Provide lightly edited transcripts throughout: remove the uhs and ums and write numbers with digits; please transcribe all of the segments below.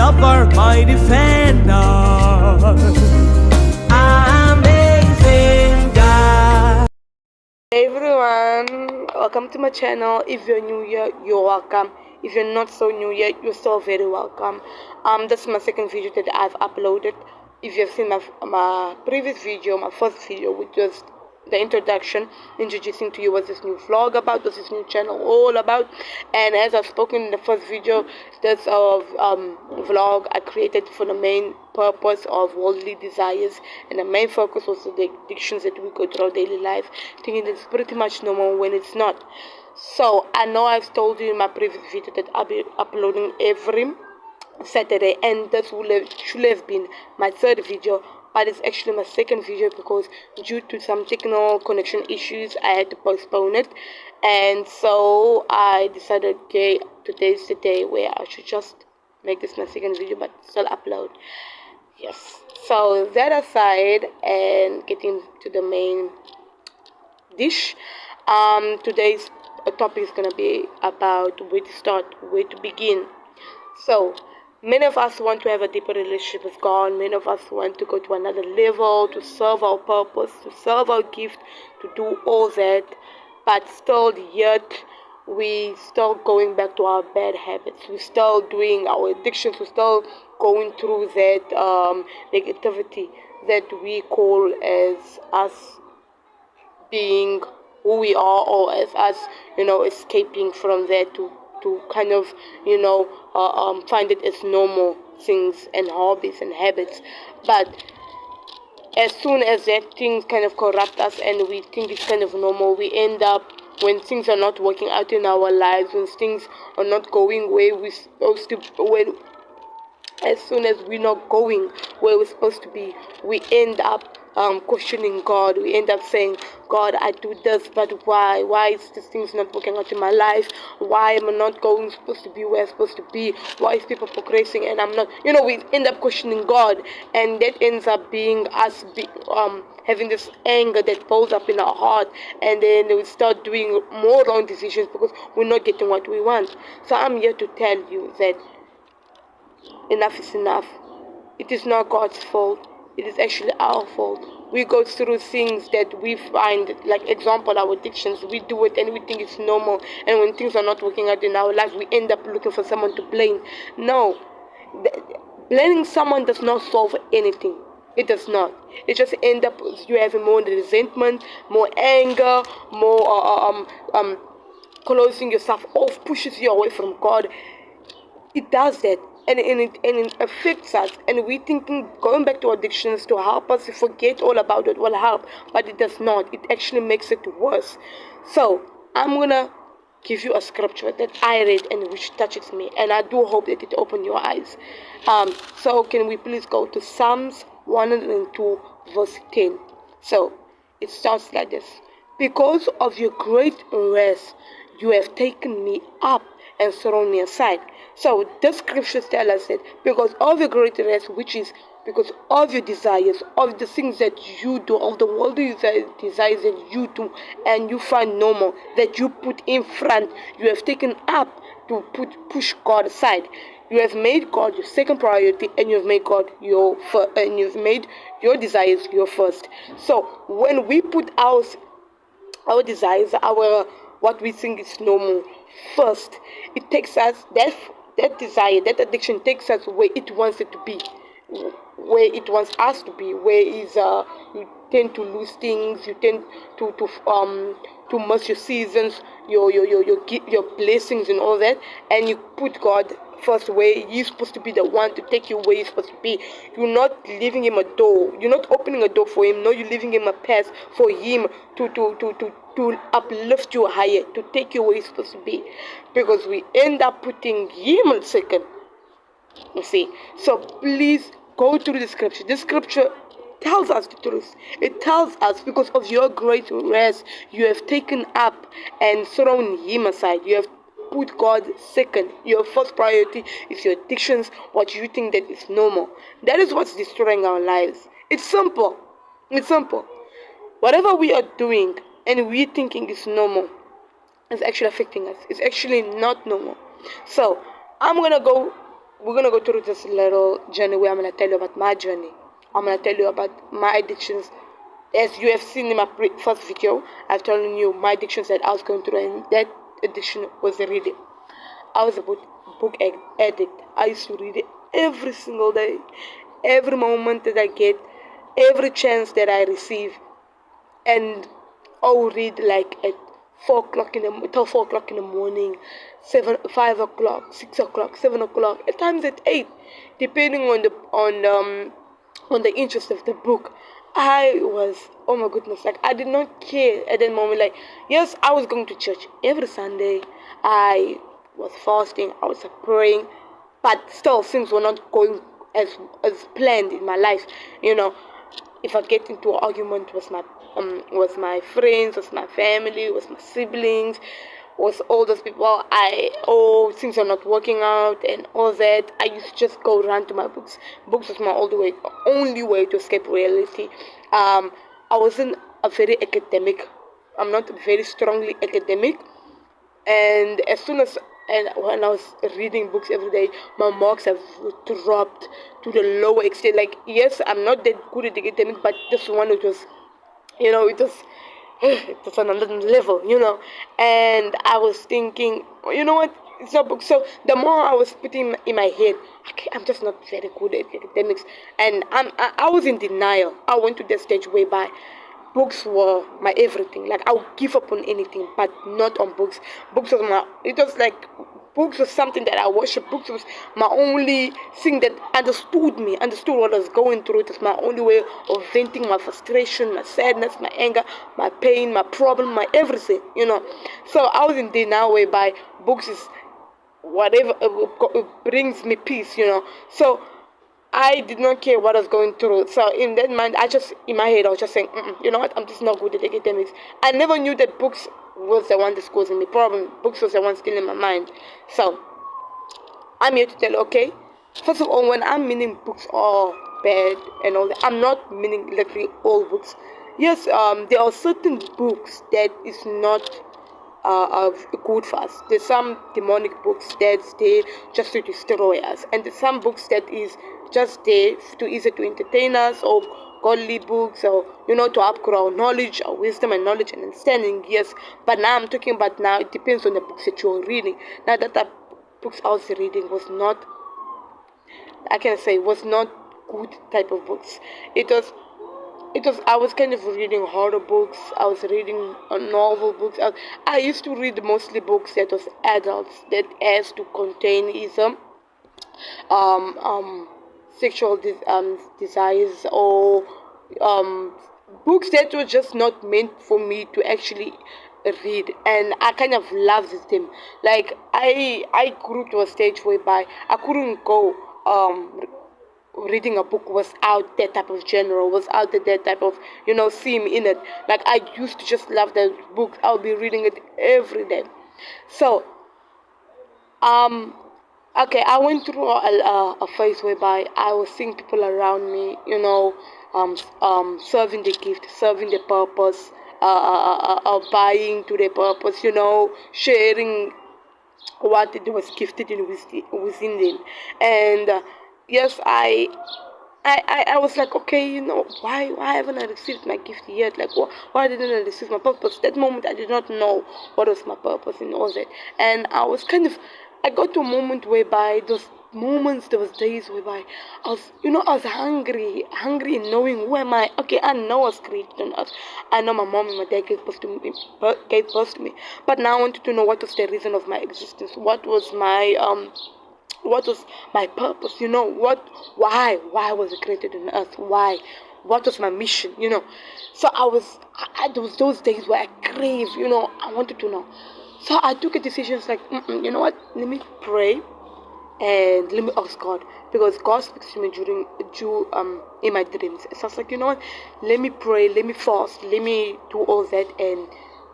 lover, my defender. Amazing God. Hey everyone, welcome to my channel. If you're new here, you're welcome. If you're not so new yet, you're still very welcome. This is my second video that I've uploaded. If you've seen my previous video, my first video, which was the introduction, introducing to you what this new vlog about, what this new channel all about. And as I've spoken in the first video, this vlog I created for the main purpose of worldly desires, and the main focus was the addictions that we go through our daily life, thinking it's pretty much normal when it's not. So I know I've told you in my previous video that I'll be uploading every Saturday, and this should have been my third video, but it's actually my second video because due to some technical connection issues I had to postpone it. And so I decided, okay, today's the day where I should just make this my second video but still upload. Yes, so that aside, and getting to the main dish, today's topic is gonna be about where to start, where to begin. So many of us want to have a deeper relationship with God. Many of us want to go to another level, to serve our purpose, to serve our gift, to do all that. But still, yet, we still going back to our bad habits. We're still doing our addictions. We're still going through that negativity that we call as us being who we are, or as us, escaping from that to kind of, find it as normal things and hobbies and habits. But as soon as that thing kind of corrupt us and we think it's kind of normal, we end up, when things are not working out in our lives, when things are not going where we're supposed to, as soon as we're not going where we're supposed to be, we end up questioning God. We end up saying, God, I do this, but why? Why is this thing's not working out in my life? Why am I not supposed to be where I'm supposed to be? Why is people progressing and I'm not? We end up questioning God, and that ends up being us having this anger that builds up in our heart, and then we start doing more wrong decisions because we're not getting what we want. So I'm here to tell you that enough is enough. It is not God's fault. It is actually our fault. We go through things that we find, like example, our addictions. We do it and we think it's normal. And when things are not working out in our life, we end up looking for someone to blame. No, blaming someone does not solve anything. It does not. It just end up you having more resentment, more anger, more closing yourself off, pushes you away from God. It does that. And it affects us, and we thinking going back to addictions to help us forget all about it will help, but it does not. It actually makes it worse. So I'm gonna give you a scripture that I read and which touches me, and I do hope that it opens your eyes. So can we please go to Psalms 102 verse 10. So it starts like this: because of your great wrath you have taken me up and thrown me aside. So the scriptures tell us that because of your great wrath, which is because of your desires, of the things that you do, of the worldly desires that you do and you find normal, that you put in front, you have taken up to push God aside. You have made God your second priority, and you have made God your first, and you've made your desires your first. So when we put our desires, what we think is normal first, it takes us that desire, that addiction takes us where it wants it to be, where it wants us to be, where is you tend to lose things, you tend to miss your seasons, your blessings and all that, and you put God first, where He's supposed to be the one to take you where He's supposed to be. You're not leaving Him a door. You're not opening a door for Him. No, you're leaving Him a path for Him to uplift you higher, to take you where He's supposed to be. Because we end up putting Him second. You see. So please go through the scripture. This scripture tells us the truth. It tells us because of your great wrath, you have taken up and thrown Him aside. You have put God second. Your first priority is your addictions, what you think that is normal. That is what's destroying our lives. It's simple. It's simple. Whatever we are doing and we thinking is normal is actually affecting us. It's actually not normal. So I'm gonna go we're gonna go through this little journey where I'm gonna tell you about my journey. I'm gonna tell you about my addictions. As you have seen in my first video, I've told you my addictions that I was going through, and that addiction was reading. I was a book addict. I used to read it every single day, every moment that I get, every chance that I receive, and I'll read like at 4 o'clock till 4 o'clock in the morning, 5 o'clock, 6 o'clock, 7 o'clock, at times at 8, depending on the interest of the book. I was, oh my goodness, like I did not care at that moment. Like, yes, I was going to church every Sunday. I was fasting. I was praying, but still things were not going as planned in my life. If I get into an argument with my friends, with my family, with my siblings, with all those people, things are not working out and all that, I used to just go run to my books. Books was my only way to escape reality. I wasn't a very academic. I'm not very strongly academic, and when I was reading books every day, my marks have dropped to the lower extent. Like, yes, I'm not that good at academic, but this one, it was it was on another level, and I was thinking, you know what, it's not book. So the more I was putting in my head, okay, I'm just not very good at academics, and I was in denial. I went to the stage whereby books were my everything. Like, I would give up on anything, but not on books. Books was something that I worship. Books was my only thing that understood what I was going through. It was my only way of venting my frustration, my sadness, my anger, my pain, my problem, my everything, So I was in denial whereby books is whatever it brings me peace, So I did not care what I was going through. So in that mind, in my head, I was just saying, you know what, I'm just not good at academics. I never knew that books was the one that's causing me problem. Books was the one still in my mind. So I'm here to tell you, okay, first of all, when I'm meaning books are bad and all that, I'm not meaning literally all books. Yes, there are certain books that is not good for us. There's some demonic books that's there just to destroy us, and there's some books that is just there to easy to entertain us, or godly books, or to upgrade our knowledge, our wisdom and knowledge and understanding. Yes, but now I'm talking about, now it depends on the books that you're reading. Now that the books I was reading was not, was not good type of books. I was kind of reading horror books. I was reading novel books. I used to read mostly books that was adults, that has to contain either sexual desires, or books that were just not meant for me to actually read, and I kind of loved them. Like, I grew to a stage whereby I couldn't go reading a book without that type of genre, without that type of theme in it. Like, I used to just love that book. I'll be reading it every day. So okay, I went through a phase whereby I was seeing people around me, serving the gift, serving the purpose, buying to the purpose, sharing what it was gifted in within them. And yes, I was like, okay, why haven't I received my gift yet? Like, why didn't I receive my purpose? That moment, I did not know what was my purpose in all that. And I got to a moment whereby those days whereby I was hungry in knowing who am I. Okay, I know I was created on earth. I know my mom and my dad gave birth to me. But now I wanted to know what was the reason of my existence. What was my purpose? Why was I created on earth? Why? What was my mission? So there was those days where I craved, I wanted to know. So I took a decision, like, you know what, let me pray and let me ask God, because God speaks to me in my dreams. So I was like, you know what, let me pray, let me fast, let me do all that and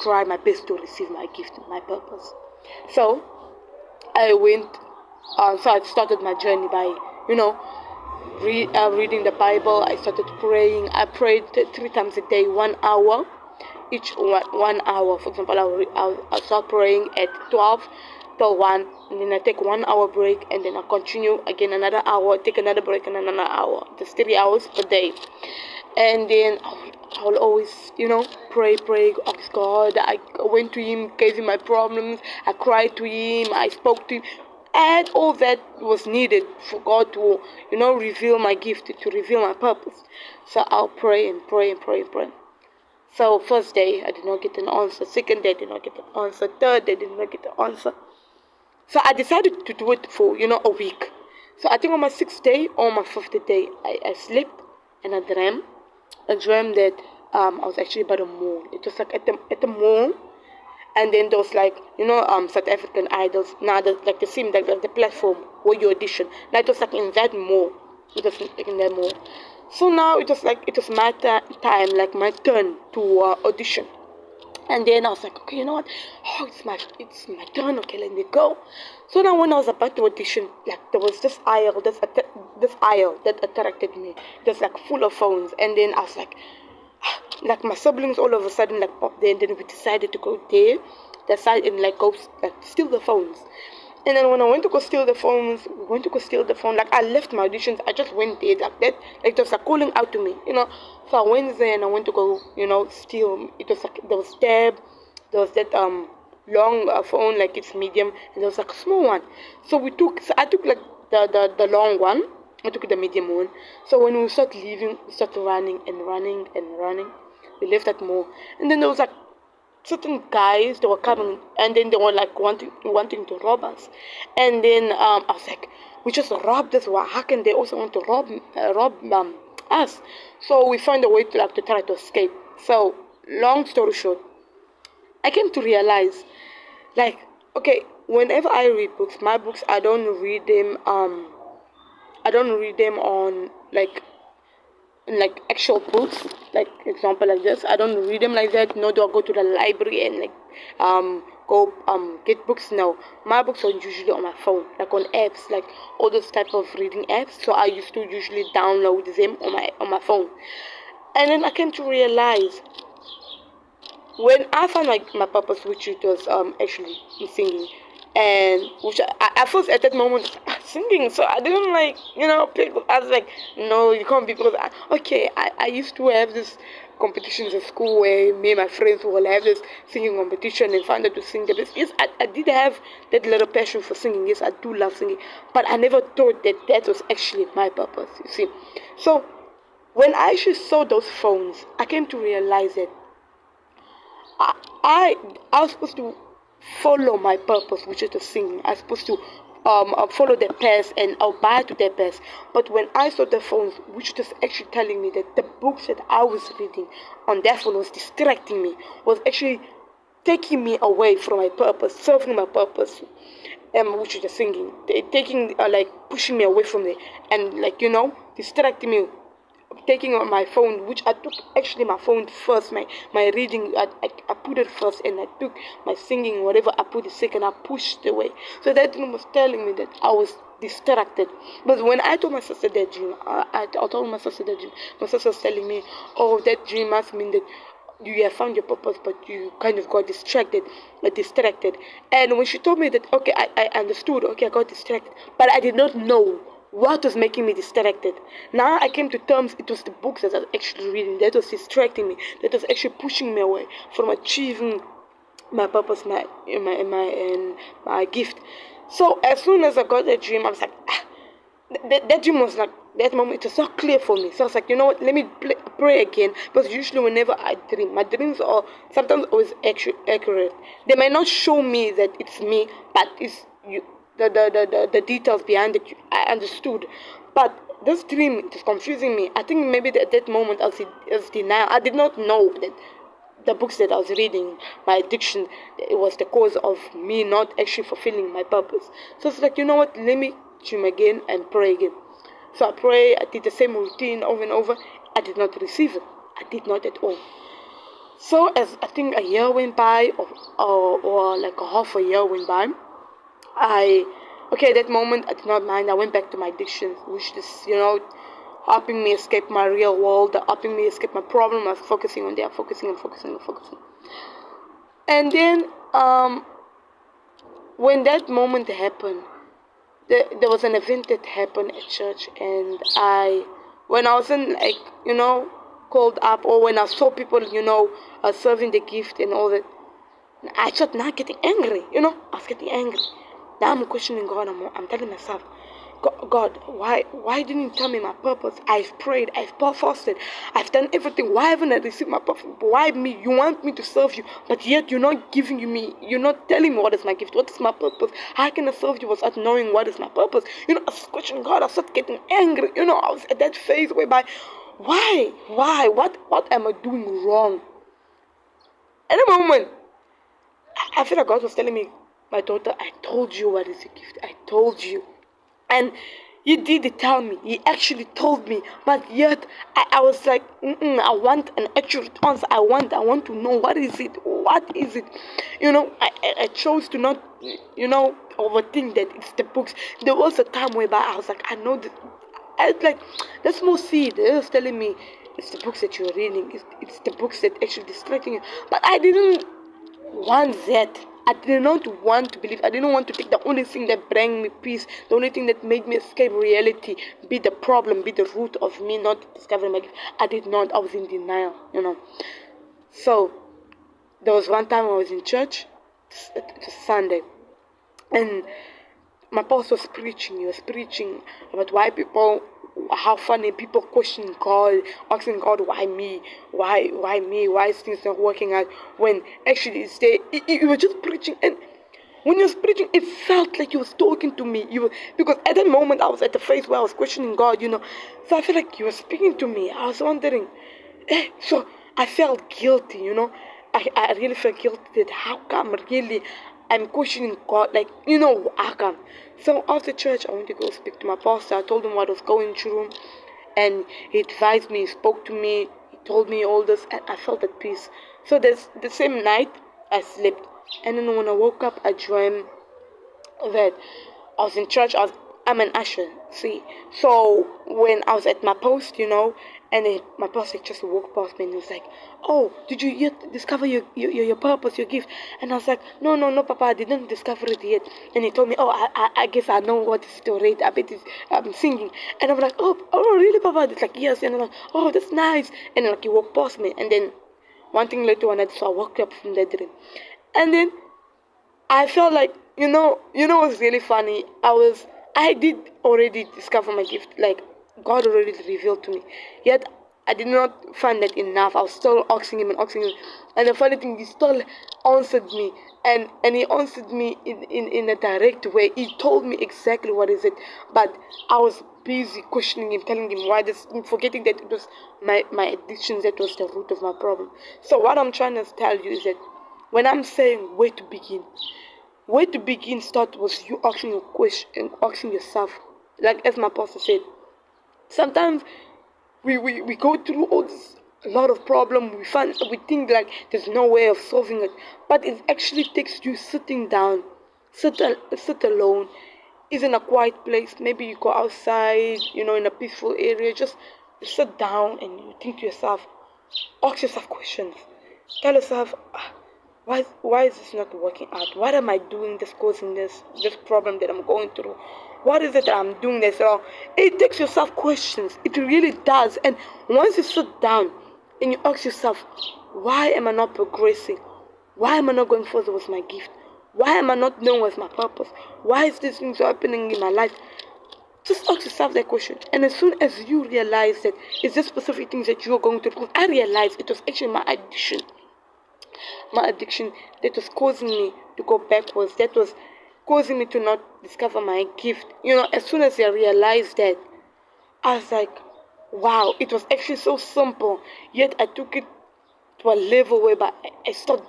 try my best to receive my gift and my purpose. So I went, so I started my journey by, reading the Bible. I started praying. I prayed 3 times a day, 1 hour. Each 1 hour. For example, I'll start praying at 12, till 1, and then I take 1 hour break, and then I continue again another hour, take another break, and another hour. That's 3 hours per day. And then I'll always, pray, ask God. I went to Him, gave Him my problems, I cried to Him, I spoke to Him, and all that was needed for God to, reveal my gift, to reveal my purpose. So I'll pray and pray and pray and pray. So first day, I did not get an answer. Second day, I did not get an answer. Third day, I did not get an answer. So I decided to do it for, a week. So I think on my 6th day or my 5th day, I slept and I dreamt. I dreamt that I was actually by the mall. It was like at the mall, and then there was like South African idols. Now like the same like the platform where you audition. Now it was like in that mall. It was like in that mall. So now it was my time, like my turn to audition. And then I was like, okay, you know what? Oh, it's my turn. Okay, let me go. So now when I was about to audition, like there was this aisle that attracted me. It was like full of phones, and then I was like, like my siblings all of a sudden like popped there, and then we decided to go there, that side, and like go like steal the phones. And then when I went to go steal the phone, like I left my auditions, I just went there like that, like it was like calling out to me, So I went there and I went to go, steal. It was like there was tab, there was that long phone, like it's medium, and there was like a small one. So I took like the long one, I took the medium one. So when we started leaving, we started running and running and running. We left that mall, and then there was like certain guys that were coming, and then they were like wanting to rob us. And then I was like, we just robbed this. How can they also want to rob us? So we found a way to try to escape. So long story short, I came to realize, like, okay, whenever I read books, my books, I don't read them on like actual books, like example like this. I don't read them like that. No, do I go to the library and go get books? No, my books are usually on my phone, like on apps, like all those type of reading apps. So I used to usually download them on my phone. And then I came to realize, when I found my purpose, which it was actually singing, and which I first at that moment singing, so I didn't I was like, no, you can't be, because I used to have this competitions at school where me and my friends will have this singing competition and find out to sing the best. Yes, I did have that little passion for singing. Yes, I do love singing, but I never thought that was actually my purpose, you see. So when I actually saw those phones, I came to realize that I was supposed to follow my purpose, which is to sing. I was supposed to follow the path and abide to their path. But when I saw the phones, which was actually telling me that the books that I was reading on that phone was distracting me, was actually taking me away from my purpose, serving my purpose, which is the singing, taking pushing me away from it, and distracting me, taking on my phone, which I took actually my phone first, my reading, I put it first, and I took my singing, whatever, I put it second, I pushed away. So that dream was telling me that I was distracted. But when I told my sister that dream, I told my sister that dream, my sister was telling me, oh, that dream must mean that you have found your purpose, but you kind of got distracted. And when she told me that, okay, I understood, okay, I got distracted, but I did not know what was making me distracted. Now I came to terms, it was the books that I was actually reading that was distracting me, that was actually pushing me away from achieving my purpose, my gift. So as soon as I got that dream, I was like, that dream was like, that moment, it was so clear for me. So I was like, you know what, let me pray again. Because usually whenever I dream, my dreams are sometimes always accurate. They might not show me that it's me, but it's you. The details behind it, I understood. But this dream, it was confusing me. I think maybe at that moment I was denial. I did not know that the books that I was reading, my addiction, it was the cause of me not actually fulfilling my purpose. So it's like, you know what, let me dream again and pray again. So I pray, I did the same routine over and over. I did not receive it. I did not at all. So as I think a year went by, or like a half a year went by, at that moment I did not mind. I went back to my addiction, which is, helping me escape my real world, helping me escape my problem. I was focusing on there, focusing. And then when that moment happened, there was an event that happened at church, and when I wasn't like, called up, or when I saw people, serving the gift and all that, I started now getting angry, I was getting angry. Now I'm questioning God. I'm telling myself, God, why didn't you tell me my purpose? I've prayed, I've fasted, I've done everything. Why haven't I received my purpose? Why me? You want me to serve you, but yet you're not giving me, you're not telling me what is my gift, what is my purpose. How can I serve you without knowing what is my purpose? I was questioning God. I started getting angry. I was at that phase whereby, why? What am I doing wrong? At the moment, I feel like God was telling me, my daughter, I told you what is a gift. I told you. And he did tell me. He actually told me. But yet, I was like, I want an accurate answer. I want to know what is it. What is it? I chose to not, overthink that it's the books. There was a time whereby I was like, I know that. I was like, that's more seed. It was telling me, it's the books that you're reading. It's the books that actually distracting you. But I didn't want that. I did not want to believe. I didn't want to take the only thing that brought me peace, the only thing that made me escape reality, be the problem, be the root of me not discovering my gift. I did not. I was in denial, So, there was one time I was in church, it was Sunday, and my pastor was preaching. He was preaching about how funny people question God, asking God, why me? Why me? Why is things not working out? When actually he was just preaching, and when he was preaching, it felt like he was talking to me. Because at that moment I was at the phase where I was questioning God, So I felt like he was speaking to me. I was wondering, so I felt guilty, I really felt guilty that how come really I'm questioning God, like, how come? So after church, I went to go speak to my pastor. I told him what was going through, and he advised me, he spoke to me, he told me all this, and I felt at peace. So the same night, I slept, and then when I woke up, I dreamed that I was in church. I'm an usher, see. So when I was at my post, and then my pastor just walked past me and he was like, "Oh, did you yet discover your purpose, your gift?" And I was like, No, Papa, I didn't discover it yet." And he told me, "Oh, I guess I know what is to rate. I bet I'm singing." And I'm like, "Oh, really, Papa?" It's like, "Yes." And I'm like, "Oh, that's nice." And like he walked past me, and then one thing led to another, so I woke up from that dream, and then I felt like, what's really funny? I did already discover my gift. Like, God already revealed to me. Yet, I did not find that enough. I was still asking him. And the funny thing, he still answered me. And he answered me in a direct way. He told me exactly what is it. But I was busy questioning him, telling him why this, forgetting that it was my addictions that was the root of my problem. So what I'm trying to tell you is that when I'm saying where to begin start with you asking your question and asking yourself. Like as my pastor said, sometimes we go through all this a lot of problem. We think like there's no way of solving it, but it actually takes you sitting down, sit alone, is in a quiet place. Maybe you go outside, in a peaceful area. Just sit down and you think to yourself, ask yourself questions. Tell yourself, why is this not working out? What am I doing that's causing this problem that I'm going through? What is it that I'm doing that's wrong? It takes yourself questions. It really does. And once you sit down and you ask yourself, why am I not progressing? Why am I not going further with my gift? Why am I not knowing what's my purpose? Why is this thing happening in my life? Just ask yourself that question. And as soon as you realize that it's just specific things that you're going through, because I realized it was actually my addiction that was causing me to go backwards, that was causing me to not discover my gift. As soon as I realized that, I was like, wow, it was actually so simple, yet I took it to a level where I started,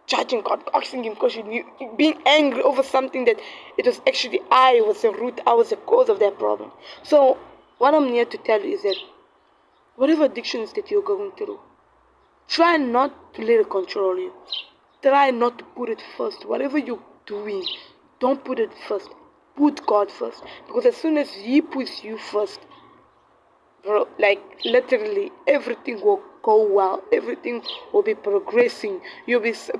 judging God, asking him questions, being angry over something that it was actually I was the root, I was the cause of that problem. So what I'm here to tell you is that whatever addictions that you're going through, try not to let it control you. Try not to put it first. Whatever you're doing, don't put it first. Put God first. Because as soon as He puts you first, bro, like literally everything will go well. Everything will be progressing.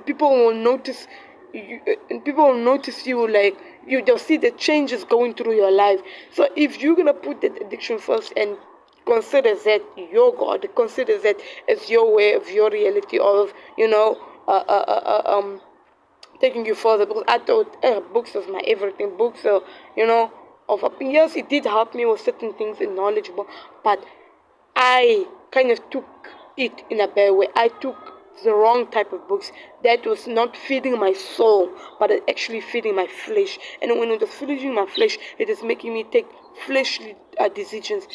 People will notice and people will notice you, like they'll see the changes going through your life. So if you're gonna put that addiction first and consider that your God, consider that as your way of your reality of taking you further, because I thought books was my everything. Books are, of yes, it did help me with certain things and knowledgeable, but I kind of took it in a bad way. I took the wrong type of books that was not feeding my soul, but it actually feeding my flesh. And when it was feeding my flesh, it is making me take fleshly decisions,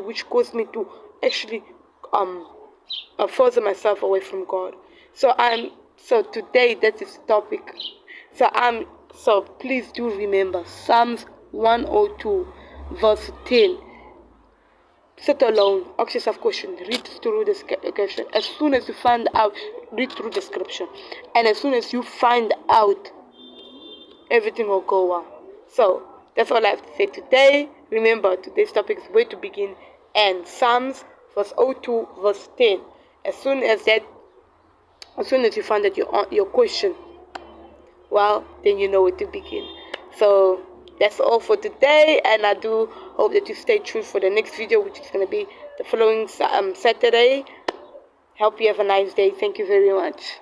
which caused me to actually further myself away from God. So today that is the topic. So please do remember Psalms 102 verse 10. Sit alone, ask yourself question, read through the scripture. As soon as you find out, read through the scripture. And as soon as you find out, everything will go well. So that's all I have to say today. Remember, today's topic is where to begin, and Psalms verse 02 verse 10. As soon as you find out your question, well, then you know where to begin. So that's all for today, and I do hope that you stay tuned for the next video, which is going to be the following Saturday. Hope you have a nice day. Thank you very much.